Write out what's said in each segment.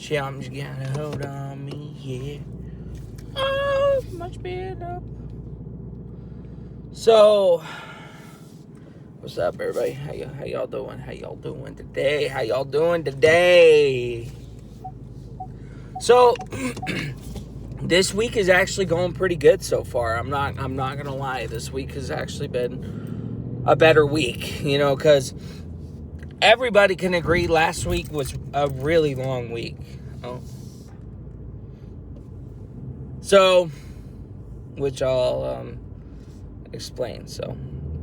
Something's got a hold on me, yeah. Oh, much better. So, what's up, everybody? How y'all doing? How y'all doing today? So, this week is actually going pretty good so far. I'm not gonna lie. This week has actually been a better week, because everybody can agree last week was a really long week. So, which I'll explain. So,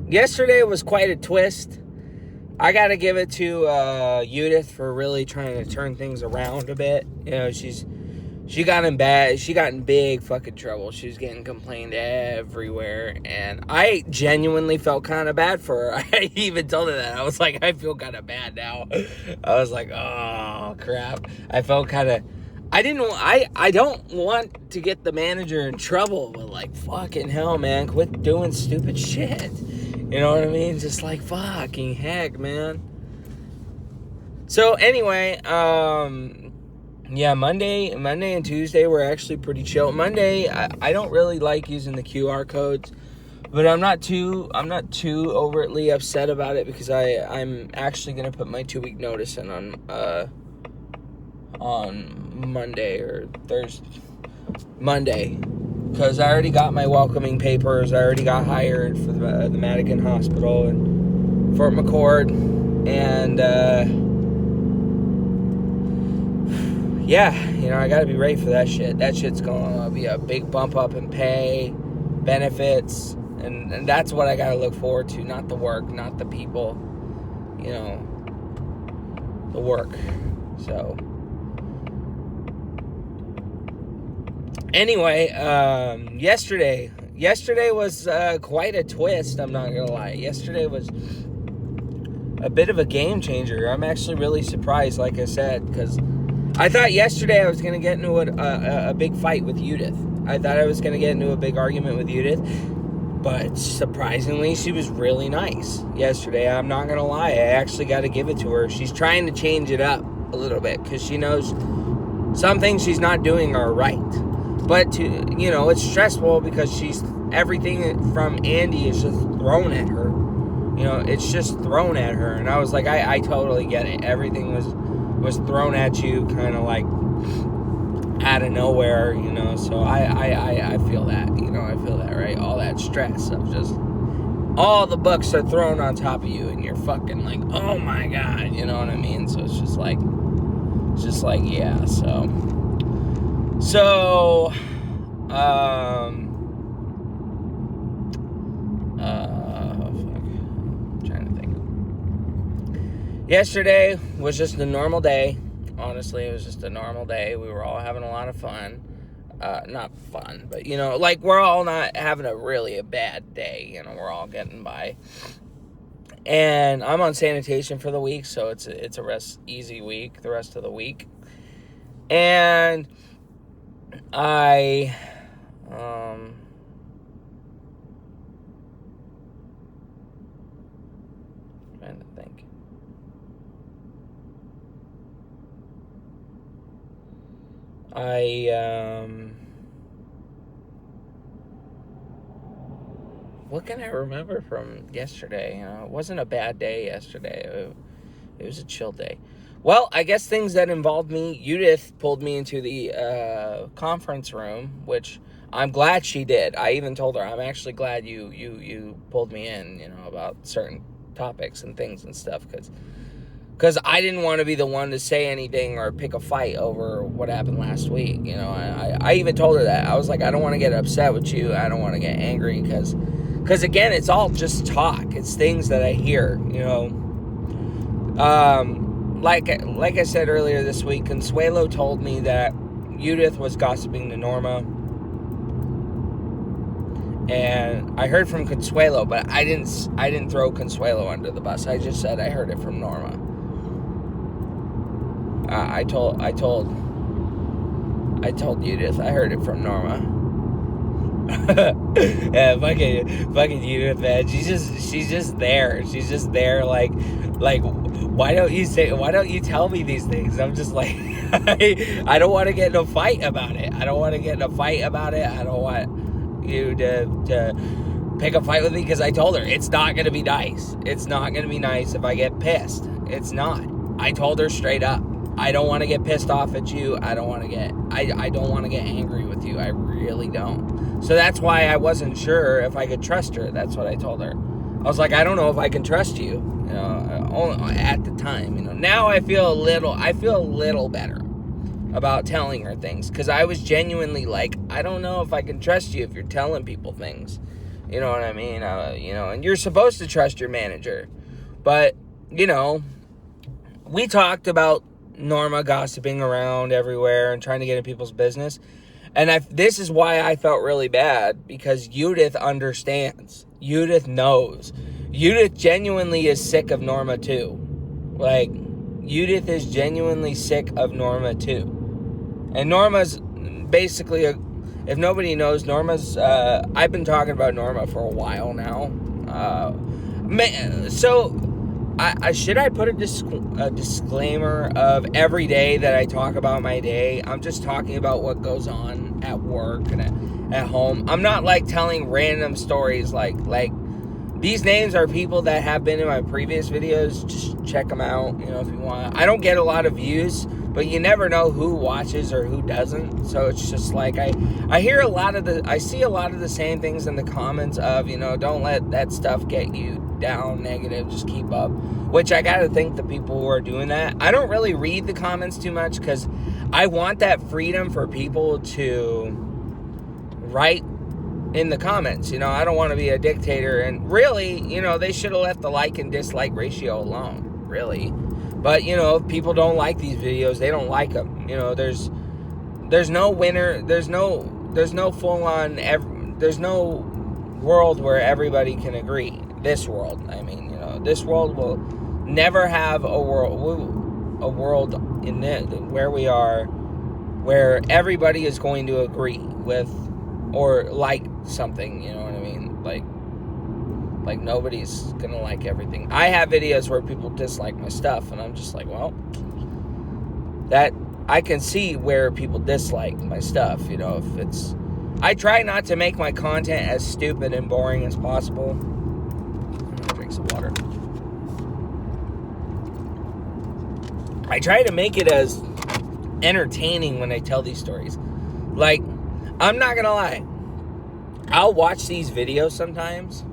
yesterday was quite a twist. I gotta give it to Judith for really trying to turn things around a bit. She got in big fucking trouble. She was getting complained everywhere, and I genuinely felt kind of bad for her. I even told her that. I was like, I feel kind of bad now. I was like, oh crap. I felt kind of. I don't want to get the manager in trouble, but like fucking hell, man, quit doing stupid shit. You know what I mean? Just like fucking heck, man. So anyway, yeah, Monday and Tuesday were actually pretty chill. Monday, I don't really like using the QR codes, but I'm not too overtly upset about it because I'm actually gonna put my 2-week notice in on Monday or Monday, because I already got my welcoming papers. I already got hired for the Madigan Hospital in Fort McCord, and yeah, I gotta be ready for that shit. That shit's gonna be a big bump up in pay, benefits, and that's what I gotta look forward to, not the work, not the people, the work. So anyway, yesterday was quite a twist, I'm not gonna lie. Yesterday was a bit of a game changer. I'm actually really surprised, like I said, because I thought yesterday I was going to get into a big fight with Judith. I thought I was going to get into a big argument with Judith, but surprisingly, she was really nice yesterday. I'm not going to lie. I actually got to give it to her. She's trying to change it up a little bit because she knows some things she's not doing are right. But, it's stressful because everything from Andy is just thrown at her. It's just thrown at her. And I was like, I totally get it. Everything was thrown at you kind of like out of nowhere, so I feel that, I feel that, right? All that stress of just, all the books are thrown on top of you and you're fucking like, oh my God, you know what I mean? So it's just like, yeah, so, yesterday was just a normal day. Honestly, it was just a normal day. We were all having a lot of fun. Not fun, but, we're all not having a bad day. We're all getting by. And I'm on sanitation for the week, so it's a easy week, the rest of the week. And I, trying to think. What can I remember from yesterday? It wasn't a bad day yesterday. It was a chill day. Well, I guess things that involved me, Judith pulled me into the conference room, which I'm glad she did. I even told her, I'm actually glad you pulled me in, about certain topics and things and stuff, because I didn't want to be the one to say anything or pick a fight over what happened last week. I even told her that. I was like, I don't want to get upset with you. I don't want to get angry because again, it's all just talk. It's things that I hear, Like I said earlier this week, Consuelo told me that Judith was gossiping to Norma. And I heard from Consuelo, but I didn't throw Consuelo under the bus. I just said I heard it from Norma. I told Judith I heard it from Norma. Yeah, fucking Judith, man. She's just there. She's just there, like, why don't you tell me these things? I'm just like, I don't want to get in a fight about it. I don't want you to pick a fight with me, because I told her it's not going to be nice. It's not going to be nice if I get pissed. It's not. I told her straight up. I don't want to get pissed off at you. I don't want to get angry with you. I really don't. So that's why I wasn't sure if I could trust her. That's what I told her. I was like, I don't know if I can trust you. At the time, now I feel a little better about telling her things, because I was genuinely like, I don't know if I can trust you if you're telling people things. You know what I mean? And you're supposed to trust your manager. But, we talked about Norma gossiping around everywhere and trying to get in people's business. And this is why I felt really bad, because Judith understands. Judith knows. Judith genuinely is sick of Norma too. Like, Judith is genuinely sick of Norma too. And Norma's basically, if nobody knows, Norma's, I've been talking about Norma for a while now. Should I put a disclaimer of every day that I talk about my day? I'm just talking about what goes on at work and at home. I'm not like telling random stories like these names are people that have been in my previous videos. Just check them out, if you want. I don't get a lot of views, but you never know who watches or who doesn't. So it's just like I see a lot of the same things in the comments of, don't let that stuff get you down, negative, just keep up. Which I gotta thank the people who are doing that. I don't really read the comments too much, because I want that freedom for people to write in the comments. I don't want to be a dictator, and really, they should have left the like and dislike ratio alone, really. But, if people don't like these videos, they don't like them. There's no winner, there's no full on, there's no world where everybody can agree. This world, this world will never have a world in it where we are, where everybody is going to agree with or like something, you know what I mean? Like nobody's gonna like everything. I have videos where people dislike my stuff, and I'm just like, well, that I can see where people dislike my stuff, if it's, I try not to make my content as stupid and boring as possible. I'm gonna drink some water. I try to make it as entertaining when I tell these stories. Like, I'm not gonna lie, I'll watch these videos sometimes,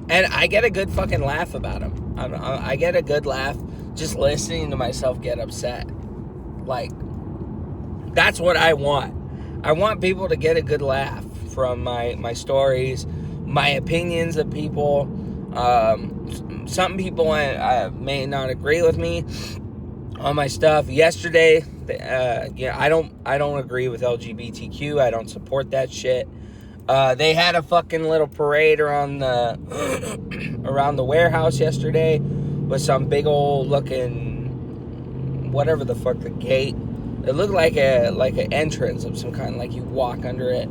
and I get a good fucking laugh about them. I get a good laugh just listening to myself get upset. Like, that's what I want. I want people to get a good laugh from my stories, my opinions of people. Some people may not agree with me on my stuff. Yesterday, I don't agree with LGBTQ. I don't support that shit. They had a fucking little parade around the warehouse yesterday with some big old looking, whatever the fuck, the gate. It looked like an entrance of some kind, like you walk under it.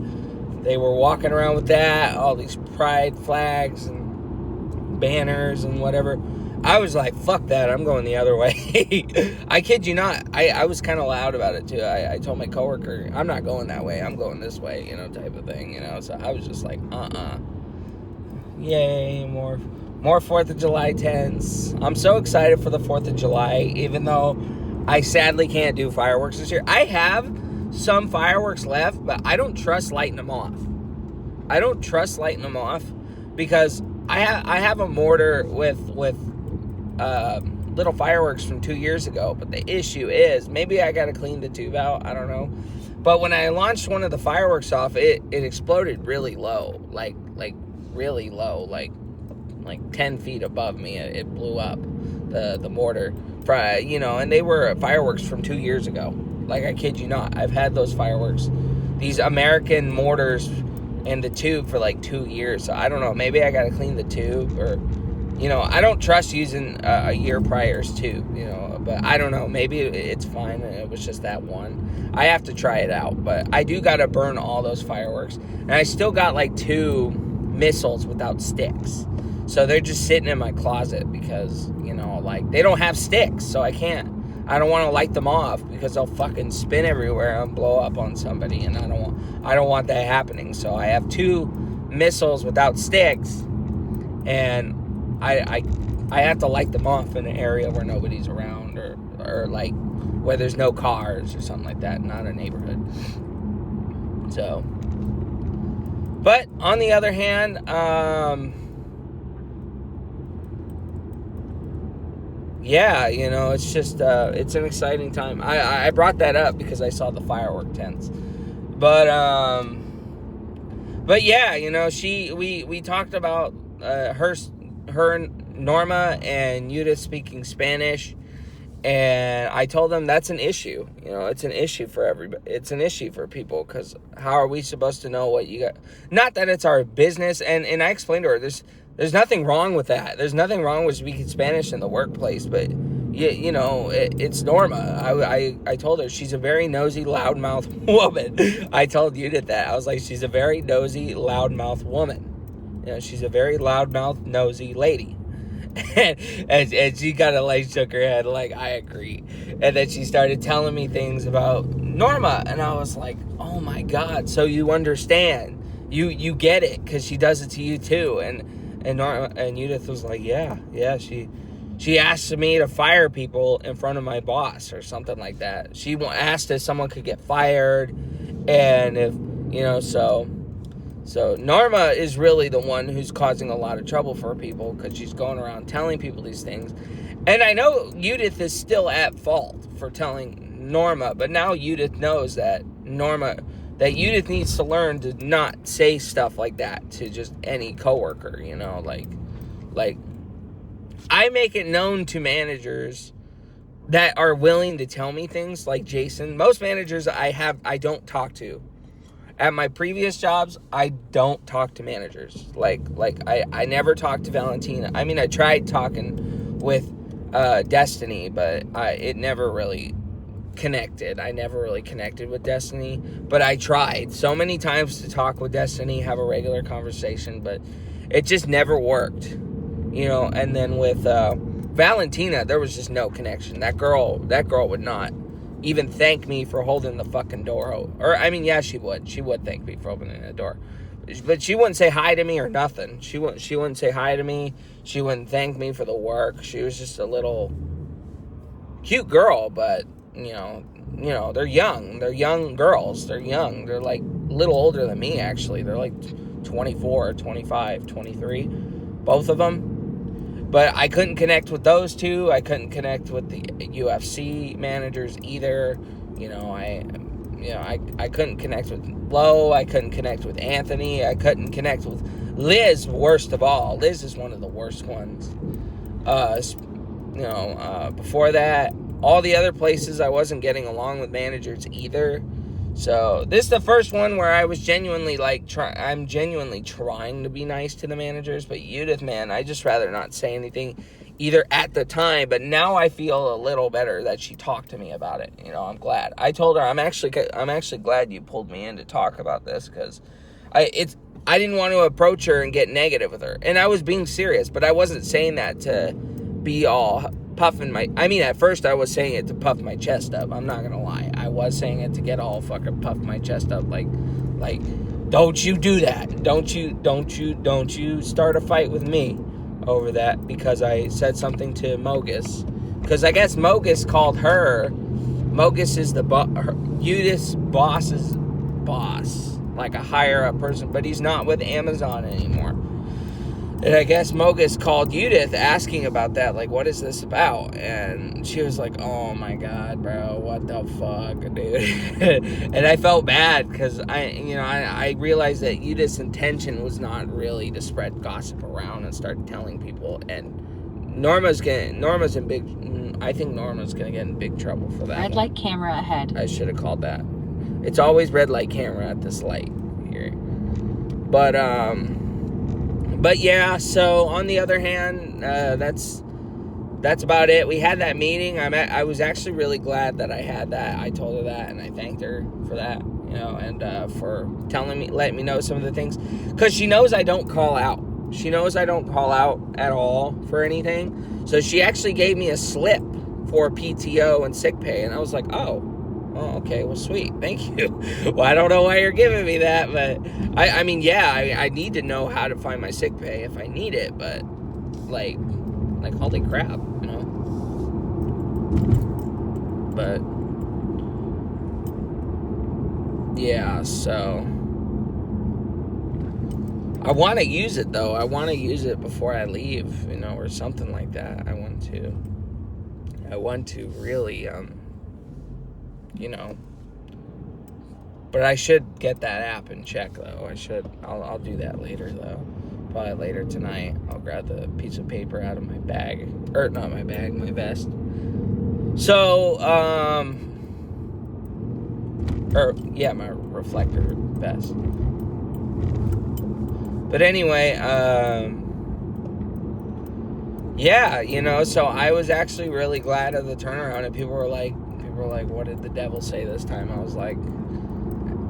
They were walking around with that, all these pride flags and banners and whatever. I was like, fuck that, I'm going the other way. I kid you not, I was kind of loud about it too. I told my coworker, I'm not going that way, I'm going this way, type of thing, so I was just like, yay, more 4th of July tents. I'm so excited for the 4th of July, even though I sadly can't do fireworks this year. I have some fireworks left, but I don't trust lighting them off. Because I have a mortar with little fireworks from 2 years ago, but the issue is, maybe I gotta clean the tube out, I don't know. But when I launched one of the fireworks off, it exploded really low, like really low, like 10 feet above me. It blew up, the mortar, and they were fireworks from 2 years ago. Like, I kid you not, I've had those fireworks, these American mortars in the tube for like 2 years. So I don't know, maybe I gotta clean the tube, or I don't trust using a year prior's tube, but I don't know, maybe it's fine. It was just that one. I have to try it out, but I do gotta burn all those fireworks, and I still got like 2 missiles without sticks. So they're just sitting in my closet because, they don't have sticks, so I can't I don't want to light them off because they'll fucking spin everywhere and blow up on somebody, and I don't want that happening. So I have 2 missiles without sticks, and I have to light them off in an area where nobody's around, or like where there's no cars or something like that, not a neighborhood. So, but on the other hand, yeah, you know, it's just, it's an exciting time. I brought that up because I saw the firework tents. But yeah, you know, we talked about, her and Norma and Judith speaking Spanish. And I told them that's an issue. You know, it's an issue for everybody. It's an issue for people, because how are we supposed to know what you got? Not that it's our business. And I explained to her, there's nothing wrong with that. There's nothing wrong with speaking Spanish in the workplace. But, you know, it's Norma. I told her she's a very nosy, loudmouth woman. I told Judith that. I was like, she's a very nosy, loudmouth woman. You know, she's a very loudmouth, nosy lady. and she kind of like shook her head like, I agree. And then she started telling me things about Norma, and I was like, oh my God, so you understand, you get it, because she does it to you too. And Norma and Judith was like, yeah, she asked me to fire people in front of my boss or something like that. She asked if someone could get fired, and if, you know, so Norma is really the one who's causing a lot of trouble for people, because she's going around telling people these things. And I know Judith is still at fault for telling Norma, but now Judith knows that Judith needs to learn to not say stuff like that to just any coworker, you know, like I make it known to managers that are willing to tell me things, like Jason. Most managers I don't talk to. At my previous jobs, I don't talk to managers. Like I never talked to Valentina. I mean, I tried talking with Destiny, but it never really connected. I never really connected with Destiny, but I tried so many times to talk with Destiny, have a regular conversation, but it just never worked, you know. And then with Valentina, there was just no connection. That girl would not even thank me for holding the fucking door. Or, I mean, yeah, she would thank me for opening the door, but she wouldn't say hi to me or nothing. She wouldn't say hi to me. She wouldn't thank me for the work. She was just a little cute girl, but you know, they're young girls. They're young. They're like a little older than me, actually. They're like 24, 25, 23, both of them. But I couldn't connect with those two. I couldn't connect with the UFC managers either. You know, I couldn't connect with Lo. I couldn't connect with Anthony. I couldn't connect with Liz, worst of all. Liz is one of the worst ones. Before that, all the other places I wasn't getting along with managers either. So this is the first one where I was genuinely I'm genuinely trying to be nice to the managers. But Judith, man, I just rather not say anything either at the time. But now I feel a little better that she talked to me about it. You know, I'm glad. I told her I'm actually glad you pulled me in to talk about this, because I didn't want to approach her and get negative with her. And I was being serious, but I wasn't saying that to be all puffing my... I mean, at first I was saying it to puff my chest up. I'm not gonna lie. I was saying it to get all fucking puff my chest up. Like, don't you do that. Don't you start a fight with me over that, because I said something to Mogus. Because I guess Mogus called her... Mogus is Judith's boss's boss. Like a higher up person. But he's not with Amazon anymore. And I guess Mogus called Judith asking about that, like, what is this about? And she was like, oh my God, bro, what the fuck, dude? And I felt bad, because I realized that Judith's intention was not really to spread gossip around and start telling people. And Norma's in big, I think Norma's gonna get in big trouble for that. Red light camera ahead. I should have called that. It's always red light camera at this light here. But yeah, so on the other hand, that's about it. We had that meeting. I was actually really glad that I had that. I told her that, and I thanked her for that, you know, and for letting me know some of the things, because she knows I don't call out. She knows I don't call out at all for anything. So she actually gave me a slip for PTO and sick pay. And I was like, oh, okay, well, sweet, thank you. Well, I don't know why you're giving me that, but I mean, yeah, I need to know how to find my sick pay if I need it, but like holy crap, you know. But yeah, so I want to use it though. I want to use it before I leave, you know, or something like that. I want to really, you know. But I should get that app and check though. I'll do that later though. Probably later tonight. I'll grab the piece of paper out of my bag, or not my bag, my vest. So, my reflector vest. But anyway, yeah, you know, so I was actually really glad of the turnaround, and people were like, what did the devil say this time? I was like,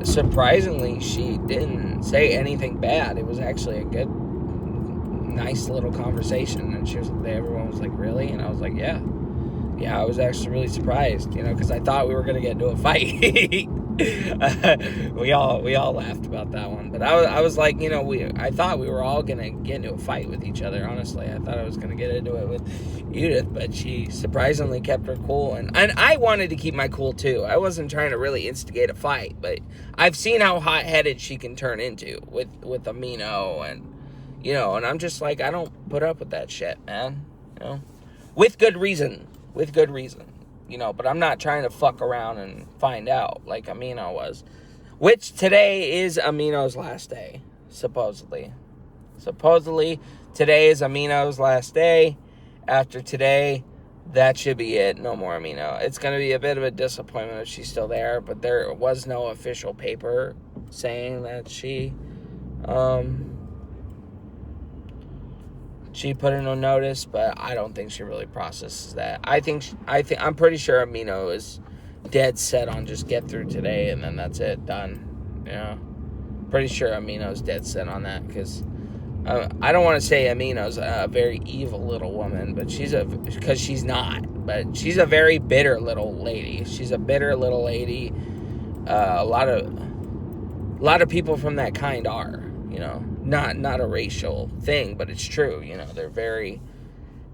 surprisingly, she didn't say anything bad. It was actually a good, nice little conversation, and everyone was like, really? And I was like, yeah, I was actually really surprised, you know, because I thought we were going to get into a fight. we all laughed about that one, but I was like, you know, I thought we were all gonna get into a fight with each other. Honestly, I thought I was gonna get into it with Edith, but she surprisingly kept her cool, and I wanted to keep my cool too. I wasn't trying to really instigate a fight, but I've seen how hot-headed she can turn into with Amino, and you know, and I'm just like, I don't put up with that shit, man. You know, with good reason. You know, but I'm not trying to fuck around and find out like Amino was. Which today is Amino's last day, supposedly. Supposedly, today is Amino's last day. After today, that should be it. No more Amino. It's going to be a bit of a disappointment if she's still there, but there was no official paper saying that she put in a notice, but I don't think she really processes that. I'm pretty sure Amino is dead set on just get through today and then that's it, done. You know, pretty sure Amino's dead set on that, because I don't want to say Amino's a very evil little woman, but because she's not. But she's a very bitter little lady. She's a bitter little lady. A lot of people from that kind are, you know. Not a racial thing, but it's true, you know. They're very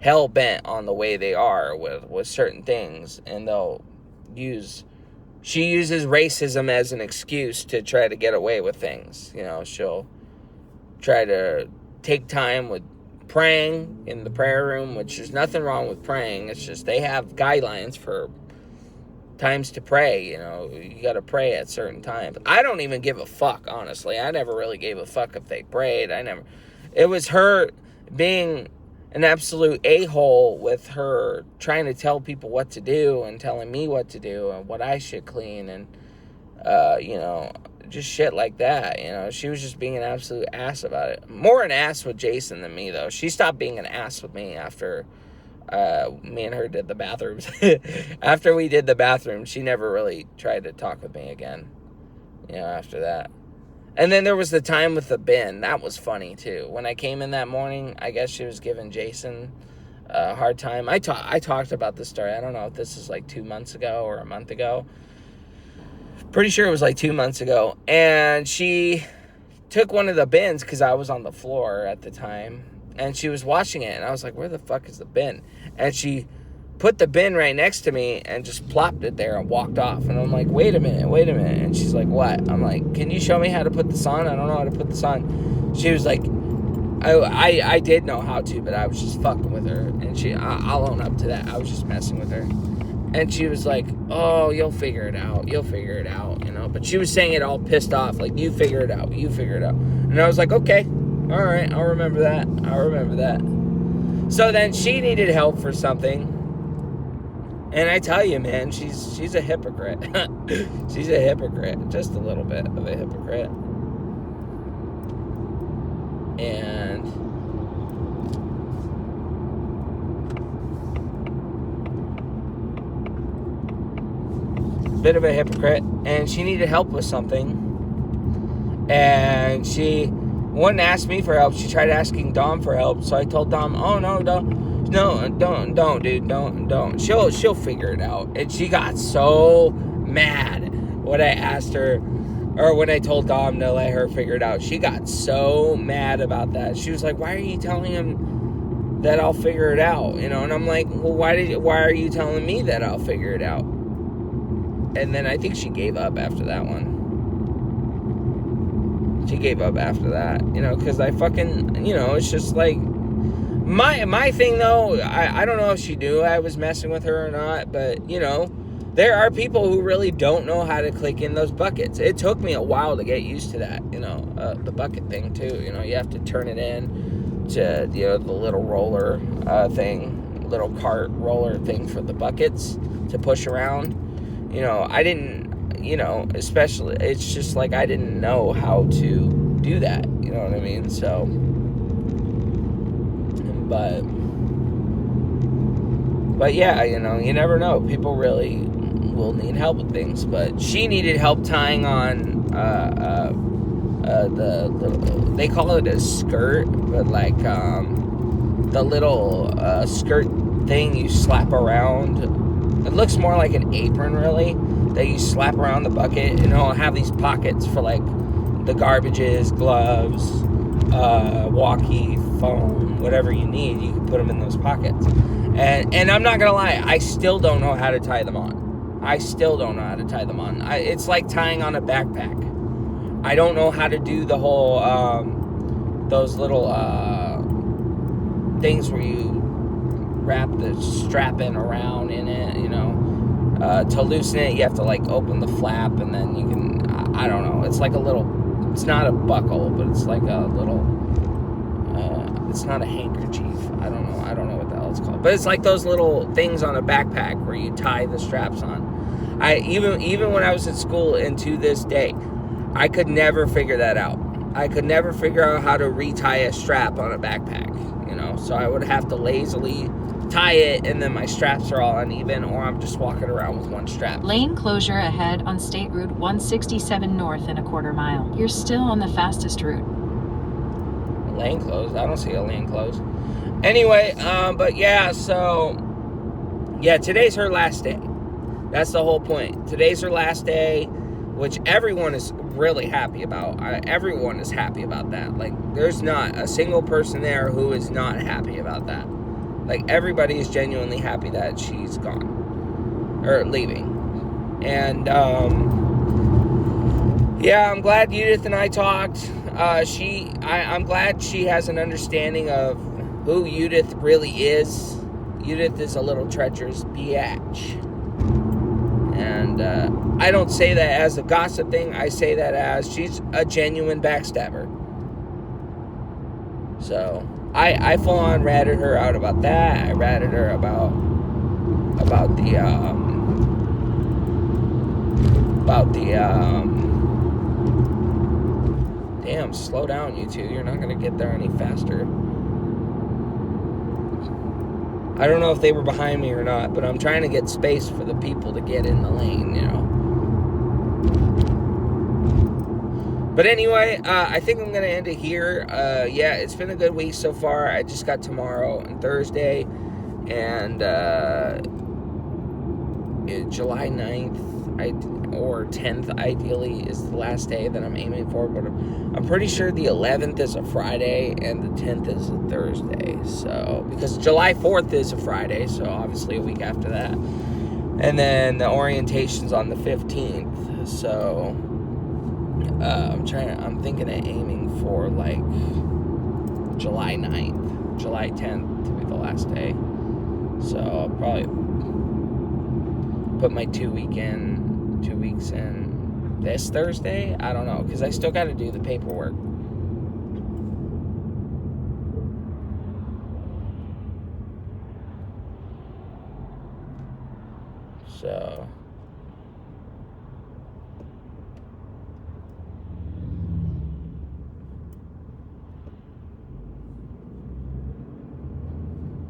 hell-bent on the way they are with certain things, and she uses racism as an excuse to try to get away with things, you know. She'll try to take time with praying in the prayer room, which there's nothing wrong with praying. It's just they have guidelines for times to pray, you know. You got to pray at certain times. I don't even give a fuck, honestly. I never really gave a fuck if they prayed. It was her being an absolute a-hole with her trying to tell people what to do and telling me what to do and what I should clean and, you know, just shit like that, you know. She was just being an absolute ass about it. More an ass with Jason than me, though. She stopped being an ass with me after me and her did the bathrooms. After we did the bathroom, she never really tried to talk with me again, you know, after that. And then there was the time with the bin. That was funny, too. When I came in that morning, I guess she was giving Jason a hard time. I talked about this story. I don't know if this is like 2 months ago or a month ago. Pretty sure it was like 2 months ago. And she took one of the bins, because I was on the floor at the time, and she was washing it, and I was like, where the fuck is the bin? And she put the bin right next to me and just plopped it there and walked off. And I'm like, wait a minute. And she's like, what? I'm like, can you show me how to put this on? I don't know how to put this on. She was like, I did know how to, but I was just fucking with her. And I'll own up to that. I was just messing with her. And she was like, oh, you'll figure it out, you know. But she was saying it all pissed off, like, you figure it out. And I was like, okay. All right, I'll remember that. So then she needed help for something. And I tell you, man, she's a hypocrite. She's a hypocrite. Just a little bit of a hypocrite. And bit of a hypocrite. And she needed help with something. And she wouldn't ask me for help. She tried asking Dom for help. So I told Dom, oh, no, No, don't, dude. Don't. She'll figure it out. And she got so mad when I asked her, or when I told Dom to let her figure it out. She got so mad about that. She was like, "Why are you telling him that I'll figure it out?" And I'm like, "Well, why are you telling me that I'll figure it out?" And then I think she gave up after that one. She gave up after that, because I fucking, it's just like, my thing though, I don't know if she knew I was messing with her or not, but, there are people who really don't know how to click in those buckets. It took me a while to get used to that, the bucket thing too, you have to turn it in to, the little roller thing, little cart roller thing for the buckets to push around. I didn't, especially, it's just like I didn't know how to do that, you know what I mean? So, but yeah, you never know. People really will need help with things, but she needed help tying on, the little, they call it a skirt, but like, the little, skirt thing you slap around. It looks more like an apron, really, that you slap around the bucket, and it'll have these pockets for, like, the garbages, gloves, walkie, phone, whatever you need. You can put them in those pockets. And I'm not going to lie, I still don't know how to tie them on. It's like tying on a backpack. I don't know how to do the whole, those little, things where you wrap the strapping around in it, to loosen it, you have to like open the flap, and then you can, I don't know, it's like a little, it's not a buckle, but it's like a little, it's not a handkerchief, I don't know what the hell it's called, but it's like those little things on a backpack where you tie the straps on. Even when I was at school, and to this day, I could never figure that out. I could never figure out how to retie a strap on a backpack, so I would have to lazily tie it, and then my straps are all uneven, or I'm just walking around with one strap. Lane closure ahead on State Route 167 north in a quarter mile. You're still on the fastest route. Lane closed? I don't see a lane closed. Anyway, but yeah, so, yeah, today's her last day. That's the whole point. Today's her last day, which everyone is really happy about. Everyone is happy about that. Like, there's not a single person there who is not happy about that. Like, everybody is genuinely happy that she's gone. Or leaving. And, yeah, I'm glad Judith and I talked. I'm glad she has an understanding of who Judith really is. Judith is a little treacherous biatch. And, I don't say that as a gossip thing. I say that as she's a genuine backstabber. So, I full on ratted her out about that. I ratted her about the damn, slow down, you two. You're not gonna get there any faster. I don't know if they were behind me or not, but I'm trying to get space for the people to get in the lane, But anyway, I think I'm going to end it here. Yeah, it's been a good week so far. I just got tomorrow and Thursday, and July 9th or 10th, ideally, is the last day that I'm aiming for. But I'm pretty sure the 11th is a Friday and the 10th is a Thursday. So, because July 4th is a Friday, so obviously a week after that. And then the orientation's on the 15th, so I'm thinking of aiming for like July 9th, July 10th to be the last day. So I'll probably put my 2 weeks in this Thursday. I don't know, because I still got to do the paperwork. So,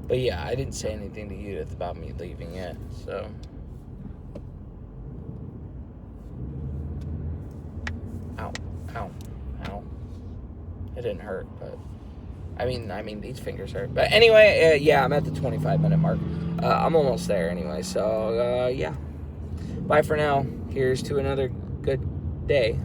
but yeah, I didn't say anything to Judith about me leaving yet, so. Ow. It didn't hurt, but I mean, these fingers hurt. But anyway, yeah, I'm at the 25-minute mark. I'm almost there anyway. So, yeah. Bye for now. Here's to another good day.